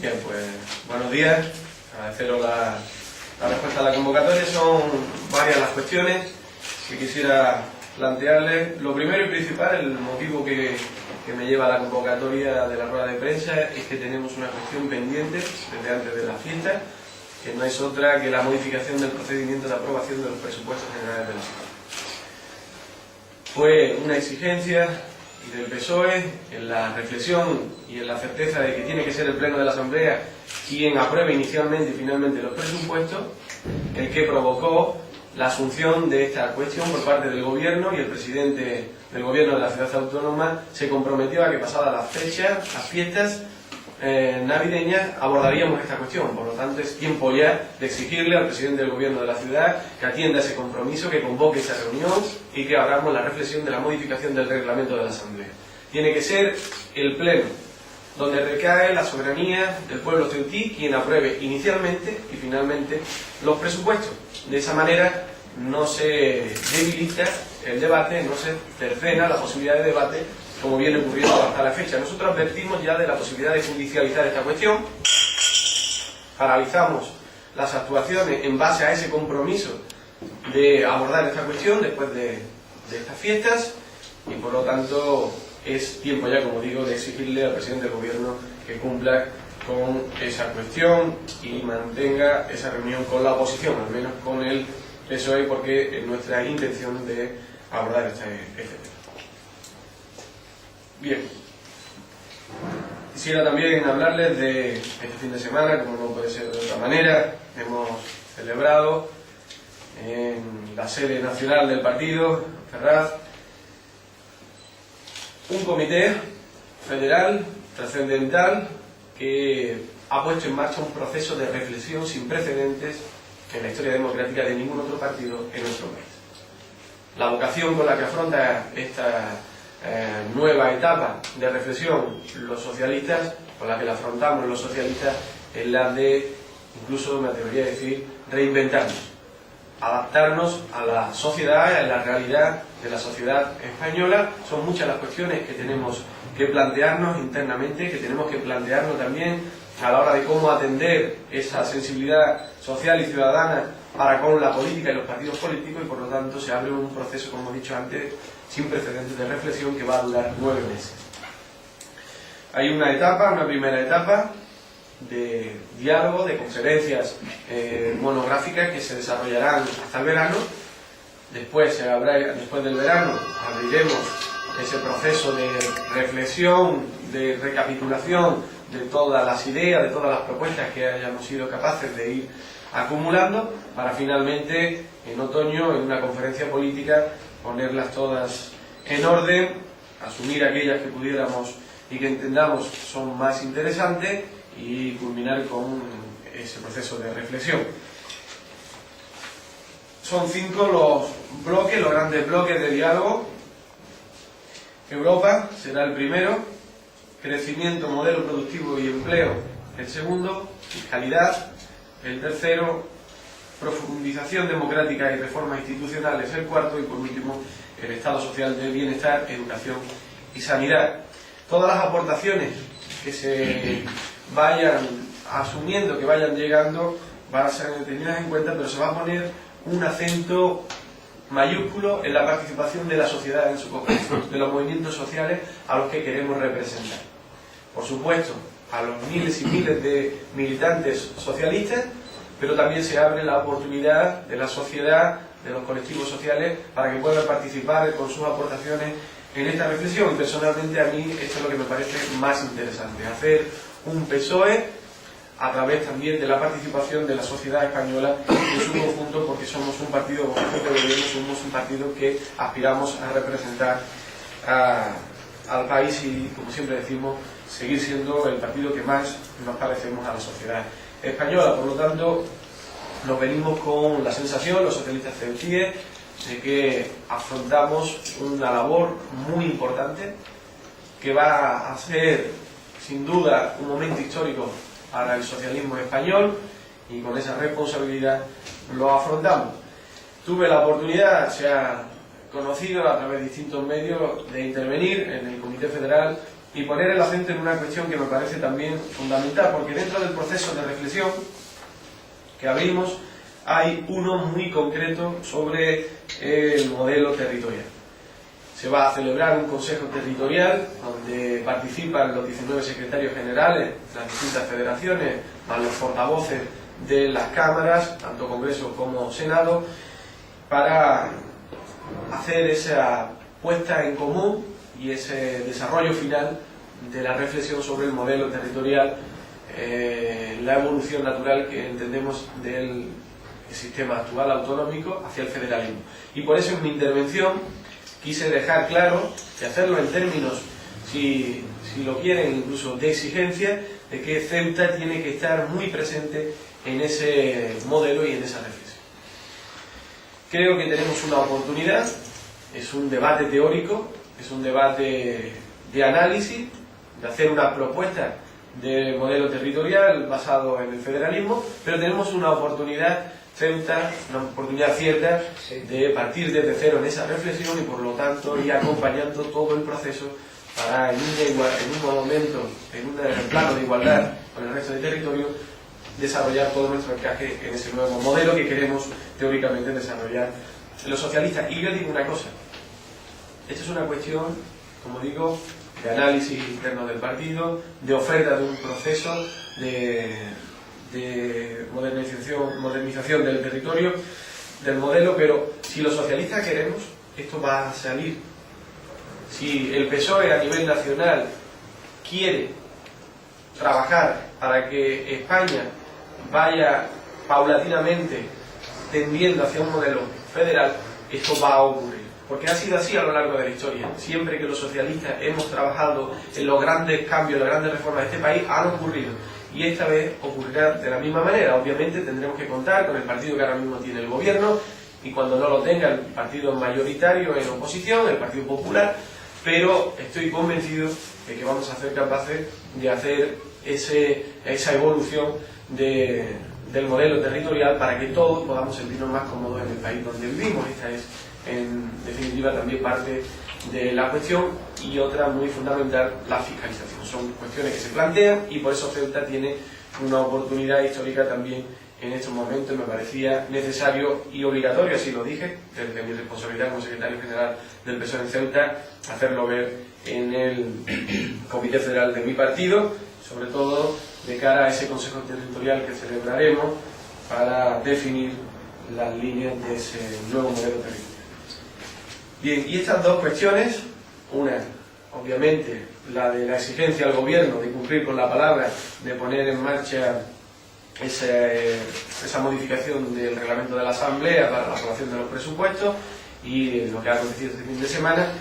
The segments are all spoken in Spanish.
Bien, pues buenos días. Agradeceros la respuesta a la convocatoria. Son varias las cuestiones que quisiera plantearles. Lo primero y principal, el motivo que me lleva a la convocatoria de la rueda de prensa, es que tenemos una cuestión pendiente desde antes de las fiestas, que no es otra que la modificación del procedimiento de aprobación de los presupuestos generales de la ciudad. Fue una exigencia del PSOE, en la reflexión y en la certeza de que tiene que ser el Pleno de la Asamblea quien apruebe inicialmente y finalmente los presupuestos, el que provocó la asunción de esta cuestión por parte del Gobierno, y el presidente del Gobierno de la Ciudad Autónoma se comprometió a que pasadas las fechas, las fiestas navideñas, abordaríamos esta cuestión. Por lo tanto, es tiempo ya de exigirle al presidente del Gobierno de la ciudad que atienda ese compromiso, que convoque esa reunión y que abramos la reflexión de la modificación del reglamento de la Asamblea. Tiene que ser el Pleno donde recae la soberanía del pueblo ceutí quien apruebe inicialmente y finalmente los presupuestos. De esa manera no se debilita el debate, no se cercena la posibilidad de debate como viene ocurriendo hasta la fecha. Nosotros advertimos ya de la posibilidad de judicializar esta cuestión, paralizamos las actuaciones en base a ese compromiso de abordar esta cuestión después de estas fiestas, y por lo tanto es tiempo ya, como digo, de exigirle al presidente del Gobierno que cumpla con esa cuestión y mantenga esa reunión con la oposición, al menos con el PSOE, porque es nuestra intención de abordar este tema. Bien, quisiera también hablarles de este fin de semana, como no puede ser de otra manera. Hemos celebrado en la sede nacional del partido, Ferraz, un comité federal trascendental que ha puesto en marcha un proceso de reflexión sin precedentes en la historia democrática de ningún otro partido en nuestro país. La vocación con la que afronta esta nueva etapa de reflexión los socialistas, con la que la afrontamos los socialistas, es la de, incluso me atrevería a decir, reinventarnos, adaptarnos a la sociedad, a la realidad de la sociedad española. Son muchas las cuestiones que tenemos que plantearnos internamente, que tenemos que plantearnos también a la hora de cómo atender esa sensibilidad social y ciudadana para con la política y los partidos políticos, y por lo tanto se abre un proceso, como he dicho antes, sin precedentes de reflexión que va a durar 9 meses. Hay una primera etapa de diálogo, de conferencias monográficas que se desarrollarán hasta el verano. Después del verano abriremos ese proceso de reflexión, de recapitulación de todas las ideas, de todas las propuestas que hayamos sido capaces de ir acumulando, para finalmente en otoño, en una conferencia política, ponerlas todas en orden, asumir aquellas que pudiéramos y que entendamos son más interesantes y culminar con ese proceso de reflexión. Son 5 los bloques, los grandes bloques de diálogo. Europa será el primero, crecimiento, modelo productivo y empleo el segundo, fiscalidad el tercero, profundización democrática y reformas institucionales el cuarto, y por último el Estado social del bienestar, educación y sanidad. Todas las aportaciones que se vayan asumiendo, que vayan llegando, van a ser tenidas en cuenta, pero se va a poner un acento mayúsculo en la participación de la sociedad en su conjunto, de los movimientos sociales a los que queremos representar. Por supuesto, a los miles y miles de militantes socialistas, pero también se abre la oportunidad de la sociedad, de los colectivos sociales, para que puedan participar con sus aportaciones en esta reflexión. Personalmente, a mí esto es lo que me parece más interesante, hacer un PSOE a través también de la participación de la sociedad española en su conjunto, porque somos un partido conjunto de gobierno, somos un partido que aspiramos a representar al país y, como siempre decimos, seguir siendo el partido que más nos parecemos a la sociedad española. Por lo tanto, nos venimos con la sensación, los socialistas ceutíes, de que afrontamos una labor muy importante, que va a ser, sin duda, un momento histórico para el socialismo español, y con esa responsabilidad lo afrontamos. Tuve la oportunidad, se ha conocido a través de distintos medios, de intervenir en el Comité Federal y poner el acento en una cuestión que me parece también fundamental, porque dentro del proceso de reflexión que abrimos hay uno muy concreto sobre el modelo territorial. Se va a celebrar un consejo territorial donde participan los 19 secretarios generales de las distintas federaciones, más los portavoces de las cámaras, tanto Congreso como Senado, para hacer esa puesta en común y ese desarrollo final de la reflexión sobre el modelo territorial, la evolución natural que entendemos del sistema actual autonómico hacia el federalismo. Y por eso en mi intervención quise dejar claro, y hacerlo en términos, si lo quieren, incluso de exigencia, de que Ceuta tiene que estar muy presente en ese modelo y en esa reflexión. Creo que tenemos una oportunidad, es un debate teórico, es un debate de análisis, de hacer una propuesta de modelo territorial basado en el federalismo, pero tenemos una oportunidad, Ceuta, una oportunidad cierta de partir desde cero en esa reflexión y por lo tanto ir acompañando todo el proceso para en un momento, en un plano de igualdad con el resto del territorio, desarrollar todo nuestro encaje en ese nuevo modelo que queremos teóricamente desarrollar los socialistas. Y yo digo una cosa, esta es una cuestión, como digo, de análisis interno del partido, de oferta de un proceso de modernización del territorio, del modelo, pero si los socialistas queremos, esto va a salir. Si el PSOE a nivel nacional quiere trabajar para que España vaya paulatinamente tendiendo hacia un modelo federal, esto va a ocurrir. Porque ha sido así a lo largo de la historia. Siempre que los socialistas hemos trabajado en los grandes cambios, las grandes reformas de este país, han ocurrido. Y esta vez ocurrirá de la misma manera. Obviamente tendremos que contar con el partido que ahora mismo tiene el gobierno, y cuando no lo tenga el partido mayoritario en oposición, el Partido Popular, pero estoy convencido de que vamos a ser capaces de hacer esa evolución del modelo territorial para que todos podamos sentirnos más cómodos en el país donde vivimos. Esta es, en definitiva, también parte de la cuestión, y otra muy fundamental, la fiscalización. Son cuestiones que se plantean y por eso Ceuta tiene una oportunidad histórica también en estos momentos. Me parecía necesario y obligatorio, así lo dije, desde mi responsabilidad como secretario general del PSOE en Ceuta, hacerlo ver en el Comité Federal de mi partido, sobre todo de cara a ese Consejo Territorial que celebraremos para definir las líneas de ese nuevo modelo territorial. Bien, y estas dos cuestiones, una, obviamente, la de la exigencia al gobierno de cumplir con la palabra, de poner en marcha esa modificación del reglamento de la Asamblea para la aprobación de los presupuestos, y lo que ha acontecido este fin de semana,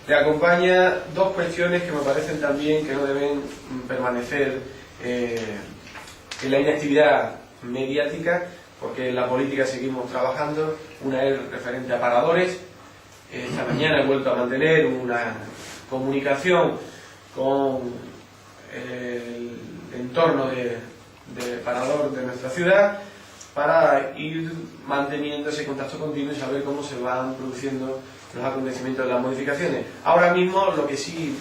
le acompaña dos cuestiones que me parecen también que no deben permanecer en la inactividad mediática, porque en la política seguimos trabajando. Una es referente a paradores. Esta mañana he vuelto a mantener una comunicación con el entorno de parador de nuestra ciudad para ir manteniendo ese contacto continuo y saber cómo se van produciendo los acontecimientos de las modificaciones. Ahora mismo lo que sí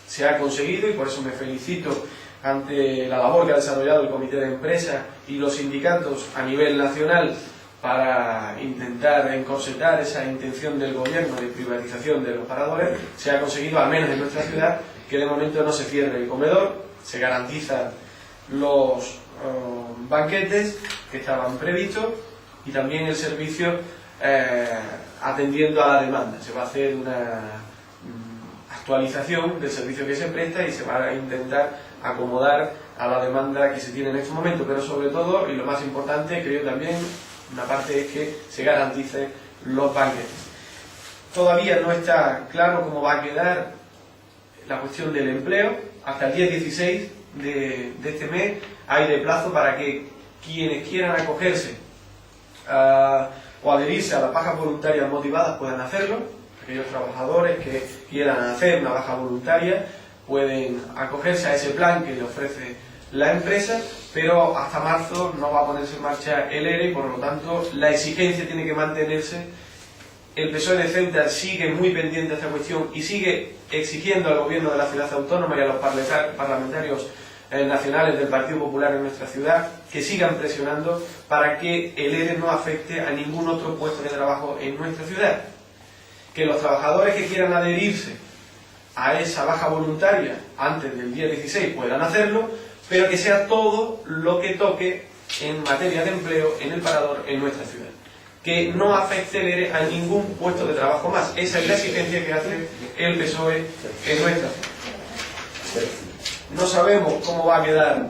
se ha conseguido, y por eso me felicito ante la labor que ha desarrollado el Comité de Empresa y los sindicatos a nivel nacional para intentar encorsetar esa intención del gobierno de privatización de los paradores, se ha conseguido, al menos en nuestra ciudad, que de momento no se cierre el comedor, se garantizan los banquetes que estaban previstos y también el servicio atendiendo a la demanda. Se va a hacer una actualización del servicio que se presta y se va a intentar acomodar a la demanda que se tiene en este momento, pero sobre todo, y lo más importante, creo también, una parte es que se garanticen los banquetes. Todavía no está claro cómo va a quedar la cuestión del empleo. Hasta el día 16 de este mes hay de plazo para que quienes quieran acogerse o adherirse a las bajas voluntarias motivadas puedan hacerlo. Aquellos trabajadores que quieran hacer una baja voluntaria pueden acogerse a ese plan que le ofrece la empresa, pero hasta marzo no va a ponerse en marcha el ERE y por lo tanto la exigencia tiene que mantenerse el PSOE de Ceuta sigue muy pendiente de esta cuestión y sigue exigiendo al gobierno de la ciudad autónoma y a los parlamentarios nacionales del Partido Popular en nuestra ciudad que sigan presionando para que el ERE no afecte a ningún otro puesto de trabajo en nuestra ciudad. Que los trabajadores que quieran adherirse a esa baja voluntaria antes del día 16 puedan hacerlo, pero que sea todo lo que toque en materia de empleo en el Parador en nuestra ciudad. Que no afecte el ERE a ningún puesto de trabajo más. Esa es la exigencia que hace el PSOE en nuestra ciudad. No sabemos cómo va a quedar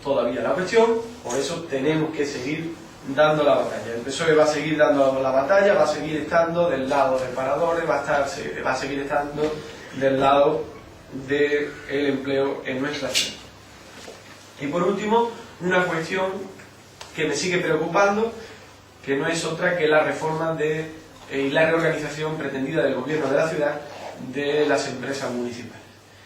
todavía la cuestión, por eso tenemos que seguir dando la batalla. El PSOE va a seguir dando la batalla, va a seguir estando del lado de paradores, va a seguir estando del lado del empleo en nuestra ciudad. Y por último, una cuestión que me sigue preocupando, que no es otra que la reforma y la reorganización pretendida del gobierno de la ciudad de las empresas municipales.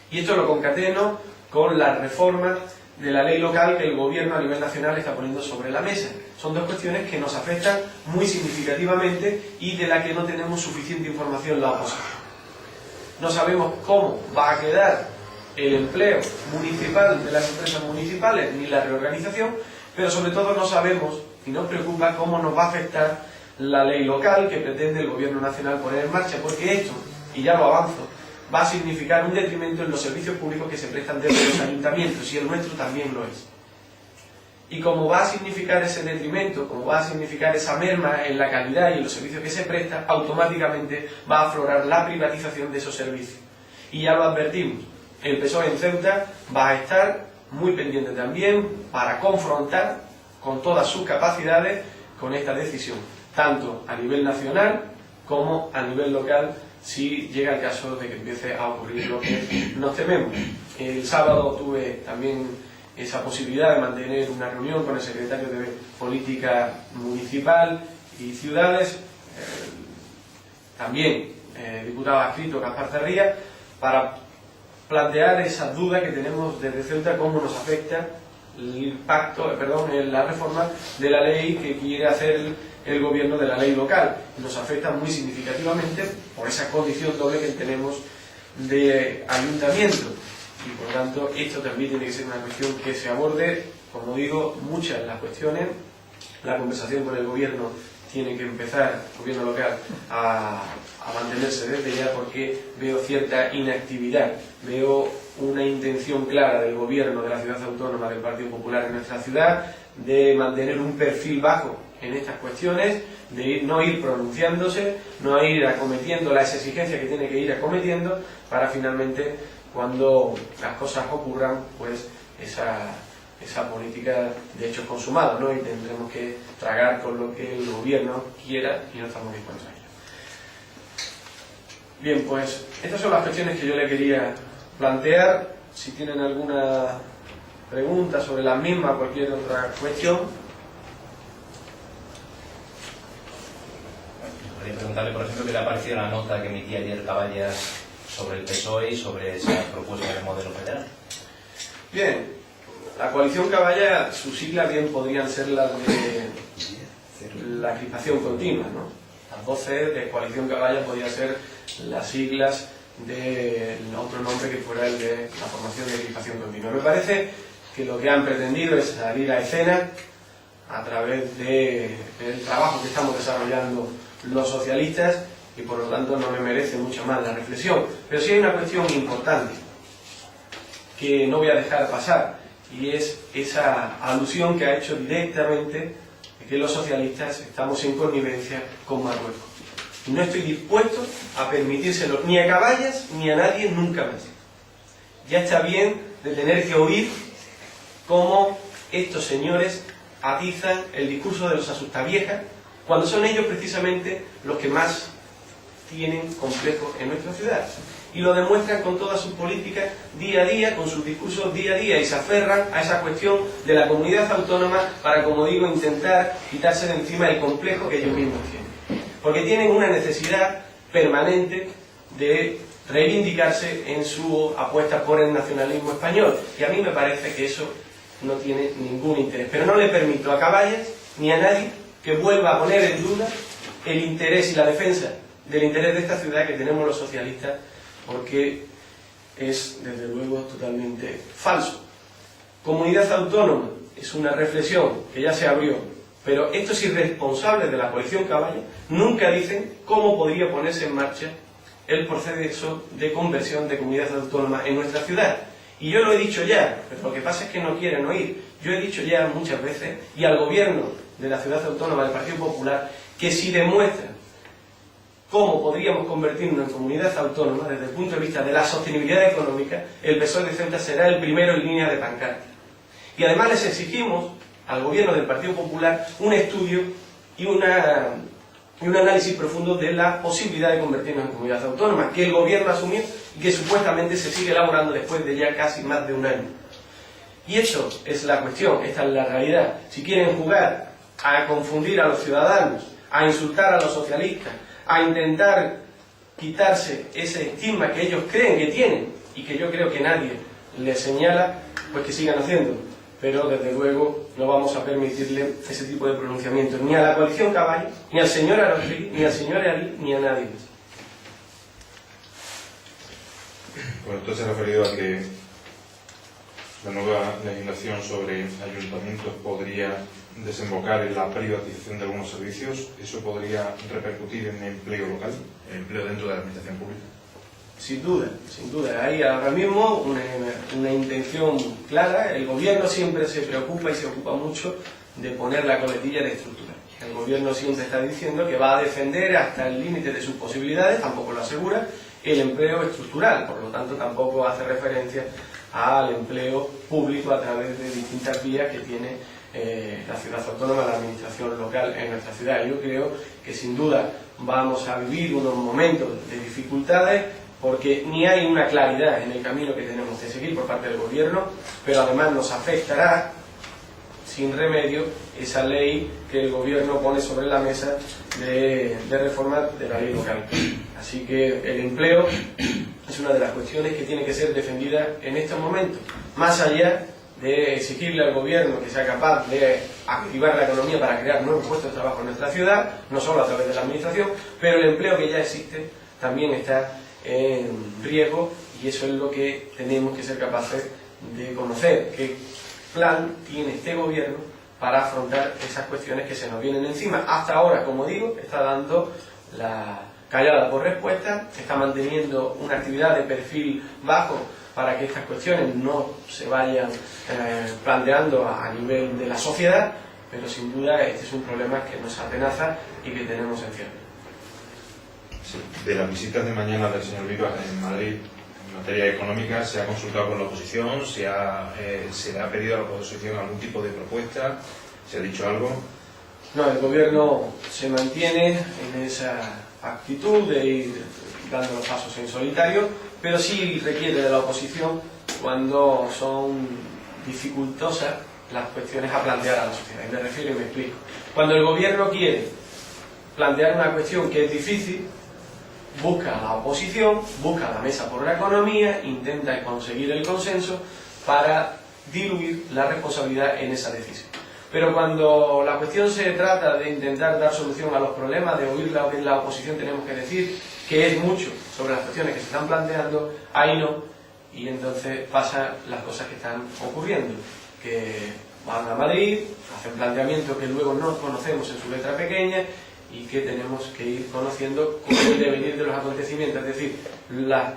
Y esto lo concateno con la reforma de la ley local que el gobierno a nivel nacional está poniendo sobre la mesa. Son dos cuestiones que nos afectan muy significativamente y de las que no tenemos suficiente información la oposición. No sabemos cómo va a quedar el empleo municipal de las empresas municipales ni la reorganización, pero sobre todo no sabemos y nos preocupa cómo nos va a afectar la ley local que pretende el gobierno nacional poner en marcha, porque esto, y ya lo avanzo, va a significar un detrimento en los servicios públicos que se prestan desde los ayuntamientos, y el nuestro también lo es. Y como va a significar ese detrimento, como va a significar esa merma en la calidad y en los servicios que se prestan, automáticamente va a aflorar la privatización de esos servicios. Y ya lo advertimos, el PSOE en Ceuta va a estar muy pendiente también para confrontar con todas sus capacidades con esta decisión, tanto a nivel nacional como a nivel local, si llega el caso de que empiece a ocurrir lo que nos tememos. El sábado tuve también esa posibilidad de mantener una reunión con el secretario de Política Municipal y Ciudades, también diputado adscrito Gaspar Cerría, para plantear esa duda que tenemos desde Ceuta, cómo nos afecta la reforma de la ley que quiere hacer el gobierno de la ley local. Nos afecta muy significativamente por esa condición doble que tenemos de ayuntamiento. Y por lo tanto, esto también tiene que ser una cuestión que se aborde, como digo, muchas de las cuestiones. La conversación con el gobierno tiene que empezar, el gobierno local, a mantenerse desde ya, porque veo cierta inactividad, veo una intención clara del gobierno de la ciudad autónoma del Partido Popular en nuestra ciudad de mantener un perfil bajo en estas cuestiones, de no ir pronunciándose, no ir acometiendo las exigencias que tiene que ir acometiendo para finalmente, cuando las cosas ocurran, pues esa política de hechos consumados, ¿no? Y tendremos que tragar con lo que el gobierno quiera y no estamos dispuestos a ello. Bien, pues estas son las cuestiones que yo le quería plantear. Si tienen alguna pregunta sobre la misma o cualquier otra cuestión. Quería preguntarle, por ejemplo, qué le ha parecido la nota que emitía ayer Caballas sobre el PSOE y sobre esa propuesta de modelo federal. Bien, la coalición Caballas, sus siglas bien podrían ser las de la crispación continua, ¿no? Las voces de coalición Caballas podrían ser las siglas de otro nombre que fuera el de la formación de crispación continua. Me parece que lo que han pretendido es salir a escena a través del trabajo que estamos desarrollando los socialistas, y por lo tanto no me merece mucho más la reflexión. Pero sí hay una cuestión importante que no voy a dejar pasar, y es esa alusión que ha hecho directamente de que los socialistas estamos en connivencia con Marruecos. Y no estoy dispuesto a permitírselo ni a Caballas ni a nadie nunca más. Ya está bien de tener que oír cómo estos señores atizan el discurso de los asustaviejas, cuando son ellos precisamente los que más tienen complejo en nuestra ciudad. Y lo demuestran con todas sus políticas día a día, con sus discursos día a día, y se aferran a esa cuestión de la comunidad autónoma para, como digo, intentar quitarse de encima el complejo que ellos mismos tienen. Porque tienen una necesidad permanente de reivindicarse en su apuesta por el nacionalismo español. Y a mí me parece que eso no tiene ningún interés. Pero no le permito a Caballas ni a nadie que vuelva a poner en duda el interés y la defensa del interés de esta ciudad que tenemos los socialistas, porque es, desde luego, totalmente falso. Comunidad autónoma es una reflexión que ya se abrió, pero estos irresponsables de la coalición Caballa nunca dicen cómo podría ponerse en marcha el proceso de conversión de comunidad autónoma en nuestra ciudad. Y yo lo he dicho ya, pero lo que pasa es que no quieren oír. Yo he dicho ya muchas veces, y al gobierno de la ciudad autónoma del Partido Popular, que si demuestran cómo podríamos convertirnos en comunidad autónoma desde el punto de vista de la sostenibilidad económica, el PSOE de Ceuta será el primero en línea de pancarta. Y además les exigimos al gobierno del Partido Popular un estudio y un análisis profundo de la posibilidad de convertirnos en comunidad autónoma, que el gobierno asumió y que supuestamente se sigue elaborando después de ya casi más de un año. Y eso es la cuestión, esta es la realidad. Si quieren jugar a confundir a los ciudadanos, a insultar a los socialistas, a intentar quitarse ese estigma que ellos creen que tienen y que yo creo que nadie les señala, pues que sigan haciendo. Pero desde luego no vamos a permitirle ese tipo de pronunciamientos ni a la coalición Caballa, ni al señor Arostegui, ni al señor Ali, ni a nadie más. Bueno, esto se ha referido a que la nueva legislación sobre ayuntamientos podría desembocar en la privatización de algunos servicios. ¿Eso podría repercutir en empleo local, en empleo dentro de la administración pública? Sin duda, sin duda. Hay ahora mismo una intención clara. El gobierno siempre se preocupa y se ocupa mucho de poner la coletilla de estructura. El gobierno siempre está diciendo que va a defender hasta el límite de sus posibilidades, tampoco lo asegura, el empleo estructural. Por lo tanto, tampoco hace referencia al empleo público a través de distintas vías que tiene la ciudad autónoma, la administración local en nuestra ciudad. Yo creo que sin duda vamos a vivir unos momentos de dificultades, porque ni hay una claridad en el camino que tenemos que seguir por parte del gobierno, pero además nos afectará sin remedio esa ley que el gobierno pone sobre la mesa de reforma de la ley local. Así que el empleo es una de las cuestiones que tiene que ser defendida en estos momentos, más allá de exigirle al gobierno que sea capaz de activar la economía para crear nuevos puestos de trabajo en nuestra ciudad, no solo a través de la administración, pero el empleo que ya existe también está en riesgo, y eso es lo que tenemos que ser capaces de conocer. ¿Qué plan tiene este gobierno para afrontar esas cuestiones que se nos vienen encima? Hasta ahora, como digo, está dando la callada por respuesta, está manteniendo una actividad de perfil bajo para que estas cuestiones no se vayan planteando a nivel de la sociedad, pero sin duda este es un problema que nos atenaza y que tenemos en cierre. Sí. De las visitas de mañana del señor Vivas en Madrid, en materia económica, ¿se ha consultado con la oposición? ¿Se le ha pedido a la oposición algún tipo de propuesta? ¿Se ha dicho algo? No, el gobierno se mantiene en esa actitud de ir dando los pasos en solitario, pero sí requiere de la oposición cuando son dificultosas las cuestiones a plantear a la sociedad. Y me refiero y me explico. Cuando el gobierno quiere plantear una cuestión que es difícil, busca a la oposición, busca a la mesa por la economía, intenta conseguir el consenso para diluir la responsabilidad en esa decisión. Pero cuando la cuestión se trata de intentar dar solución a los problemas, de oír lo que la oposición tenemos que decir, que es mucho sobre las cuestiones que se están planteando, ahí no, y entonces pasan las cosas que están ocurriendo, que van a Madrid, hacen planteamientos que luego no conocemos en su letra pequeña y que tenemos que ir conociendo con el devenir de los acontecimientos. Es decir, las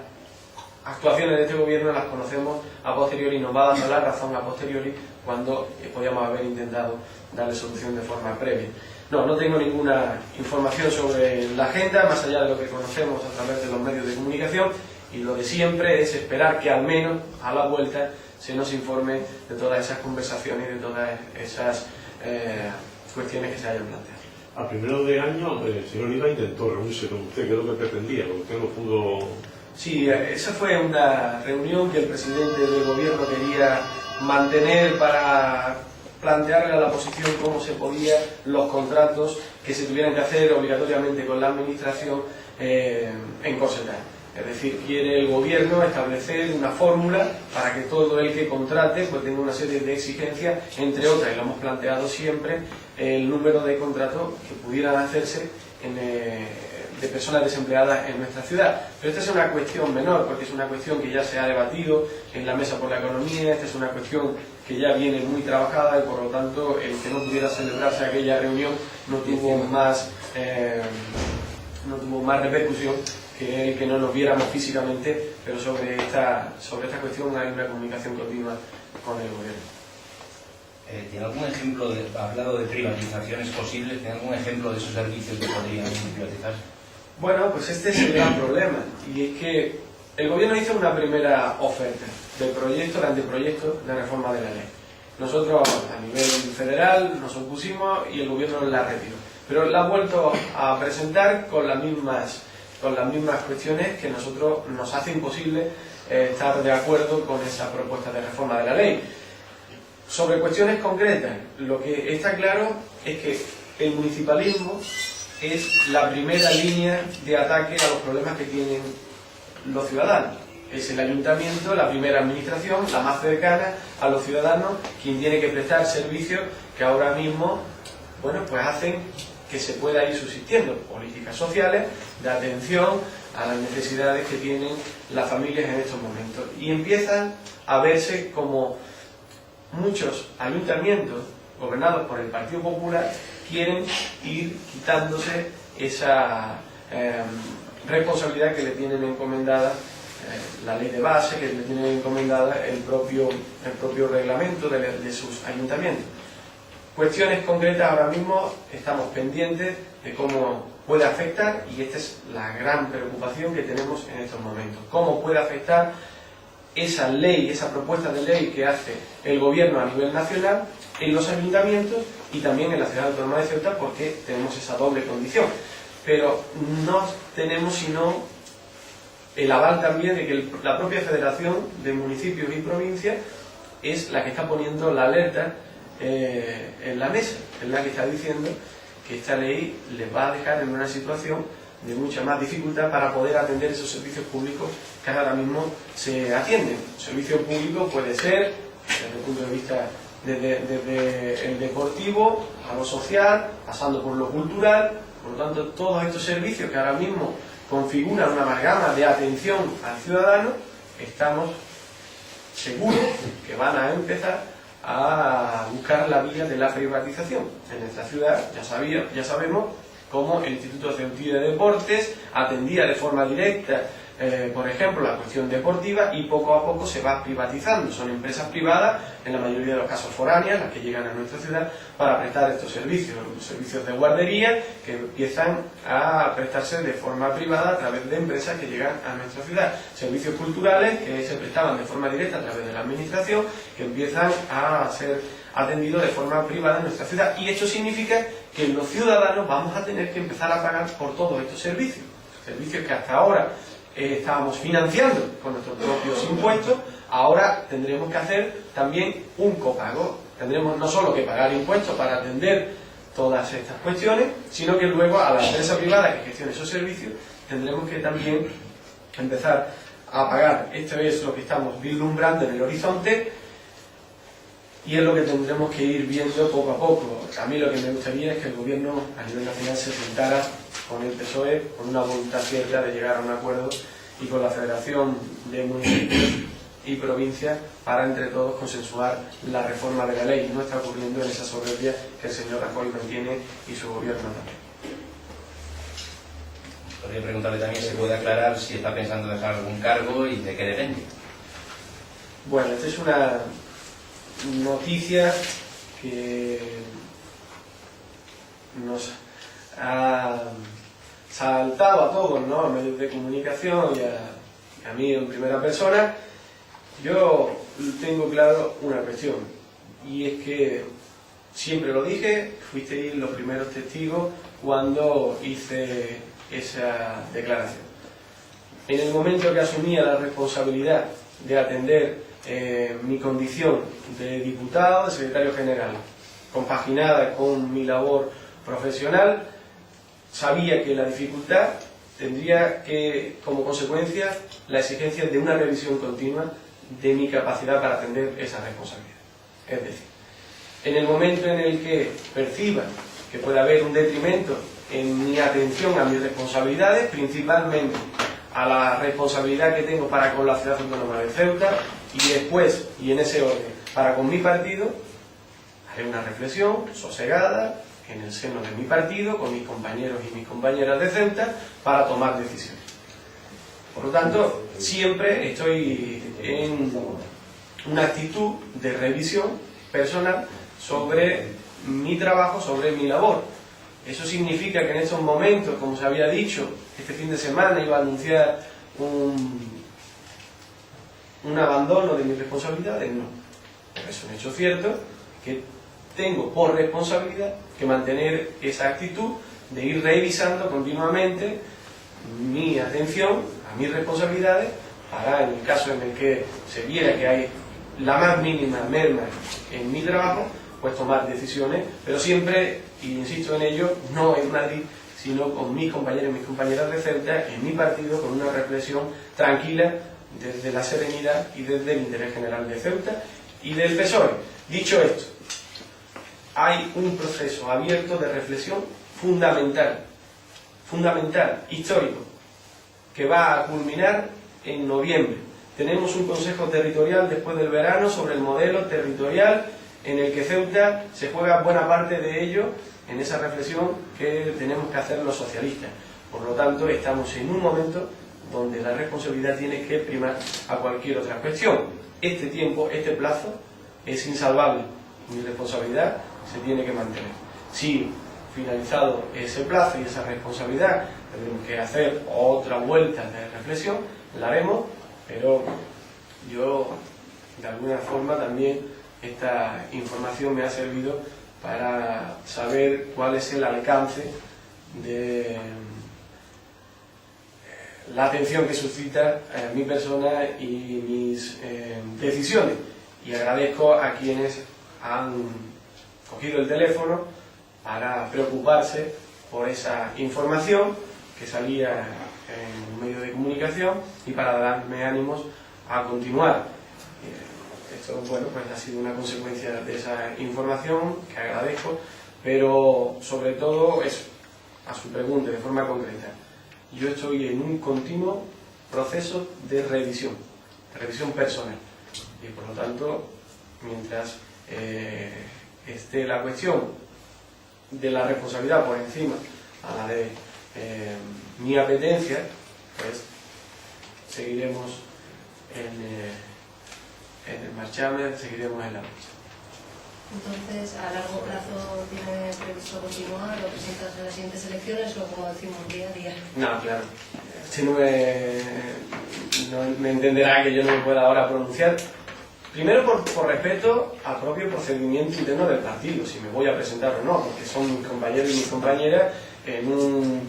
actuaciones de este gobierno las conocemos a posteriori y nos va dando la razón a posteriori cuando podíamos haber intentado darle solución de forma previa. No tengo ninguna información sobre la agenda, más allá de lo que conocemos a través de los medios de comunicación, y lo de siempre es esperar que al menos a la vuelta se nos informe de todas esas conversaciones y de todas esas cuestiones que se hayan planteado. A primero de año, el señor Oliva intentó reunirse con usted, que es lo que pretendía, porque usted no pudo... Sí, esa fue una reunión que el presidente del gobierno quería mantener para plantearle a la oposición cómo se podían los contratos que se tuvieran que hacer obligatoriamente con la administración encorsetar. Es decir, quiere el gobierno establecer una fórmula para que todo el que contrate pues tenga una serie de exigencias, entre otras, y lo hemos planteado siempre, el número de contratos que pudieran hacerse de personas desempleadas en nuestra ciudad. Pero esta es una cuestión menor, porque es una cuestión que ya se ha debatido en la Mesa por la Economía, esta es una cuestión que ya viene muy trabajada y por lo tanto el que no pudiera celebrarse aquella reunión no tuvo más repercusión que el que no nos viéramos físicamente, pero sobre esta cuestión hay una comunicación continua con el gobierno. ¿Tiene algún ejemplo, ha hablado de privatizaciones posibles, ¿tiene algún ejemplo de esos servicios que podrían privatizarse? Bueno, pues este es el gran problema, y es que el gobierno hizo una primera oferta del proyecto, el anteproyecto de reforma de la ley. Nosotros a nivel federal nos opusimos y el gobierno la retiró, pero la ha vuelto a presentar con las mismas cuestiones que nosotros nos hace imposible estar de acuerdo con esa propuesta de reforma de la ley. Sobre cuestiones concretas, lo que está claro es que el municipalismo es la primera línea de ataque a los problemas que tienen los ciudadanos. Es el ayuntamiento, la primera administración, la más cercana a los ciudadanos, quien tiene que prestar servicios que ahora mismo, bueno, pues hacen que se pueda ir subsistiendo. Políticas sociales de atención a las necesidades que tienen las familias en estos momentos. Y empiezan a verse como muchos ayuntamientos gobernados por el Partido Popular quieren ir quitándose esa responsabilidad que le tienen encomendada la ley de base, que le tienen encomendada el propio reglamento de sus ayuntamientos. Cuestiones concretas ahora mismo estamos pendientes de cómo puede afectar, y esta es la gran preocupación que tenemos en estos momentos. Cómo puede afectar esa ley, esa propuesta de ley que hace el gobierno a nivel nacional en los ayuntamientos y también en la ciudad autónoma de Ceuta, porque tenemos esa doble condición. Pero no tenemos sino el aval también de que la propia Federación de Municipios y Provincias es la que está poniendo la alerta en la mesa, es la que está diciendo que esta ley les va a dejar en una situación de mucha más dificultad para poder atender esos servicios públicos que ahora mismo se atienden. El servicio público puede ser, desde el punto de vista desde el deportivo a lo social, pasando por lo cultural. Por lo tanto, todos estos servicios que ahora mismo configuran una amalgama de atención al ciudadano, estamos seguros que van a empezar a buscar la vía de la privatización. En nuestra ciudad ya sabemos cómo el Instituto Ceutí de Deportes atendía de forma directa, por ejemplo, la cuestión deportiva, y poco a poco se va privatizando. Son empresas privadas, en la mayoría de los casos foráneas, las que llegan a nuestra ciudad para prestar estos servicios. Los servicios de guardería que empiezan a prestarse de forma privada a través de empresas que llegan a nuestra ciudad. Servicios culturales que se prestaban de forma directa a través de la administración, que empiezan a ser atendidos de forma privada en nuestra ciudad. Y esto significa que los ciudadanos vamos a tener que empezar a pagar por todos estos servicios. Servicios que hasta ahora estábamos financiando con nuestros propios impuestos, ahora tendremos que hacer también un copago. Tendremos no solo que pagar impuestos para atender todas estas cuestiones, sino que luego a la empresa privada que gestione esos servicios tendremos que también empezar a pagar. Esto es lo que estamos vislumbrando en el horizonte y es lo que tendremos que ir viendo poco a poco. A mí lo que me gustaría es que el gobierno a nivel nacional se sentara con el PSOE con una voluntad cierta de llegar a un acuerdo y con la Federación de Municipios y Provincias para entre todos consensuar la reforma de la ley. No está ocurriendo en esa soberbia que el señor Rajoy mantiene y su gobierno también. Podría preguntarle también si puede aclarar si está pensando dejar algún cargo y de qué depende. Bueno, esta es una noticia que nos ha saltado a todos, ¿no?, a medios de comunicación y a mí en primera persona. Yo tengo claro una cuestión, y es que siempre lo dije, fuisteis los primeros testigos cuando hice esa declaración. En el momento que asumía la responsabilidad de atender mi condición de diputado, de secretario general, compaginada con mi labor profesional, sabía que la dificultad tendría que, como consecuencia, la exigencia de una revisión continua de mi capacidad para atender esa responsabilidad. Es decir, en el momento en el que perciba que puede haber un detrimento en mi atención a mis responsabilidades, principalmente a la responsabilidad que tengo para con la ciudad autónoma de Ceuta, y después, y en ese orden, para con mi partido, haré una reflexión sosegada en el seno de mi partido, con mis compañeros y mis compañeras de Ceuta, para tomar decisiones. Por lo tanto, siempre estoy en una actitud de revisión personal sobre mi trabajo, sobre mi labor. Eso significa que en estos momentos, como se había dicho, este fin de semana iba a anunciar un abandono de mis responsabilidades. No. Es un hecho cierto que tengo por responsabilidad que mantener esa actitud de ir revisando continuamente mi atención a mis responsabilidades para, en el caso en el que se viera que hay la más mínima merma en mi trabajo, pues tomar decisiones, pero siempre, y insisto en ello, no en Madrid, sino con mis compañeros y mis compañeras de Ceuta, en mi partido, con una reflexión tranquila, desde la serenidad y desde el interés general de Ceuta y del PSOE. Dicho esto, hay un proceso abierto de reflexión fundamental, histórico, que va a culminar en noviembre. Tenemos un Consejo Territorial después del verano sobre el modelo territorial en el que Ceuta se juega buena parte de ello en esa reflexión que tenemos que hacer los socialistas. Por lo tanto, estamos en un momento donde la responsabilidad tiene que primar a cualquier otra cuestión. Este tiempo, este plazo, es insalvable. Mi responsabilidad se tiene que mantener. Si finalizado ese plazo y esa responsabilidad tenemos que hacer otra vuelta de reflexión, la haremos, pero yo de alguna forma también esta información me ha servido para saber cuál es el alcance de la atención que suscita mi persona y mis decisiones, y agradezco a quienes han cogido el teléfono para preocuparse por esa información que salía en un medio de comunicación y para darme ánimos a continuar. Esto, bueno, pues ha sido una consecuencia de esa información que agradezco, pero sobre todo eso, a su pregunta de forma concreta. Yo estoy en un continuo proceso de revisión personal, y por lo tanto, mientras esté la cuestión de la responsabilidad por encima a la de mi apetencia, pues seguiremos en el marchamen, seguiremos en la lucha. Entonces, ¿a largo plazo tiene previsto continuar o presentarse a las siguientes elecciones o, como decimos, día a día? No, claro. Si no me entenderá que yo no me pueda ahora pronunciar. Primero por respeto al propio procedimiento interno del partido, si me voy a presentar o no, porque son mis compañeros y mis compañeras en un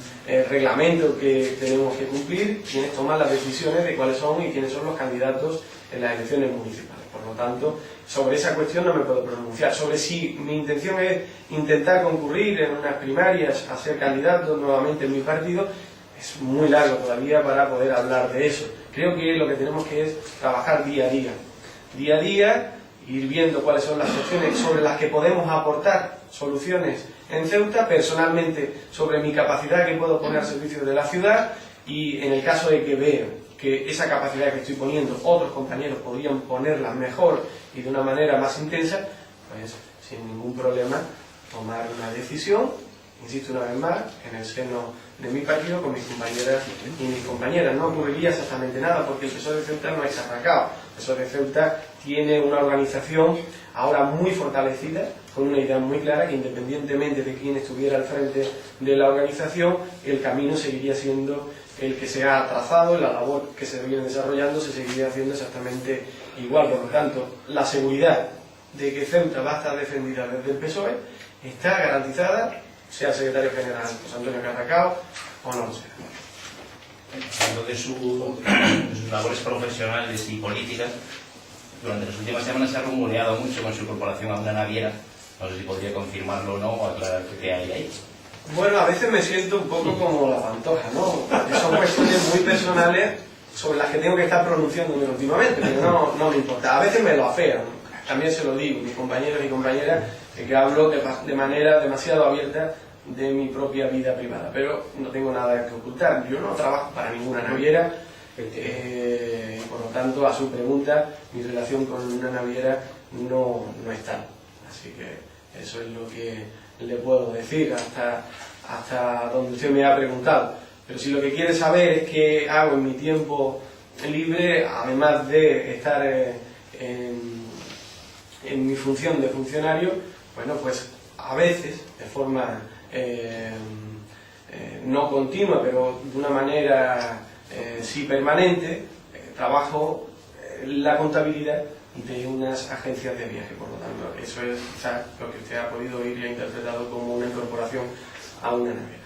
reglamento que tenemos que cumplir, quienes toman las decisiones de cuáles son y quiénes son los candidatos en las elecciones municipales. Por lo tanto, sobre esa cuestión no me puedo pronunciar. Sobre si mi intención es intentar concurrir en unas primarias a ser candidato nuevamente en mi partido, es muy largo todavía para poder hablar de eso. Creo que lo que tenemos que es trabajar día a día. Día a día, ir viendo cuáles son las cuestiones sobre las que podemos aportar soluciones en Ceuta, personalmente sobre mi capacidad que puedo poner al servicio de la ciudad, y en el caso de que vea que esa capacidad que estoy poniendo otros compañeros podrían ponerla mejor y de una manera más intensa, pues sin ningún problema tomar una decisión, insisto una vez más, en el seno de mi partido con mis compañeras y mis compañeras. No ocurriría exactamente nada porque el PSOE de Ceuta no es atacado. El PSOE de Ceuta tiene una organización ahora muy fortalecida, con una idea muy clara, que independientemente de quién estuviera al frente de la organización, el camino seguiría siendo el que se ha trazado, la labor que se viene desarrollando se seguiría haciendo exactamente igual. Por lo tanto, la seguridad de que Ceuta va a estar defendida desde el PSOE está garantizada, sea el secretario general José Antonio Carracao o no lo sea. Hablando de sus labores profesionales y políticas, durante las últimas semanas se ha rumoreado mucho con su incorporación a una naviera. No sé si podría confirmarlo o no, o aclarar qué hay ahí. Bueno, a veces me siento un poco como la Pantoja, ¿no? Porque son cuestiones muy personales sobre las que tengo que estar pronunciándome últimamente, pero no me importa. A veces me lo afean, también se lo digo, mis compañeros y compañeras, que hablo de manera demasiado abierta de mi propia vida privada, pero no tengo nada que ocultar. Yo no trabajo para ninguna naviera, por lo tanto, a su pregunta, mi relación con una naviera no es tal. Así que eso es lo que le puedo decir hasta donde usted me ha preguntado. Pero si lo que quiere saber es qué hago en mi tiempo libre, además de estar en mi función de funcionario, bueno, pues a veces, de forma no continua, pero de una manera sí permanente, trabajo la contabilidad de unas agencias de viaje. Por lo tanto, eso es quizás lo que usted ha podido oír y ha interpretado como una incorporación a una naviera.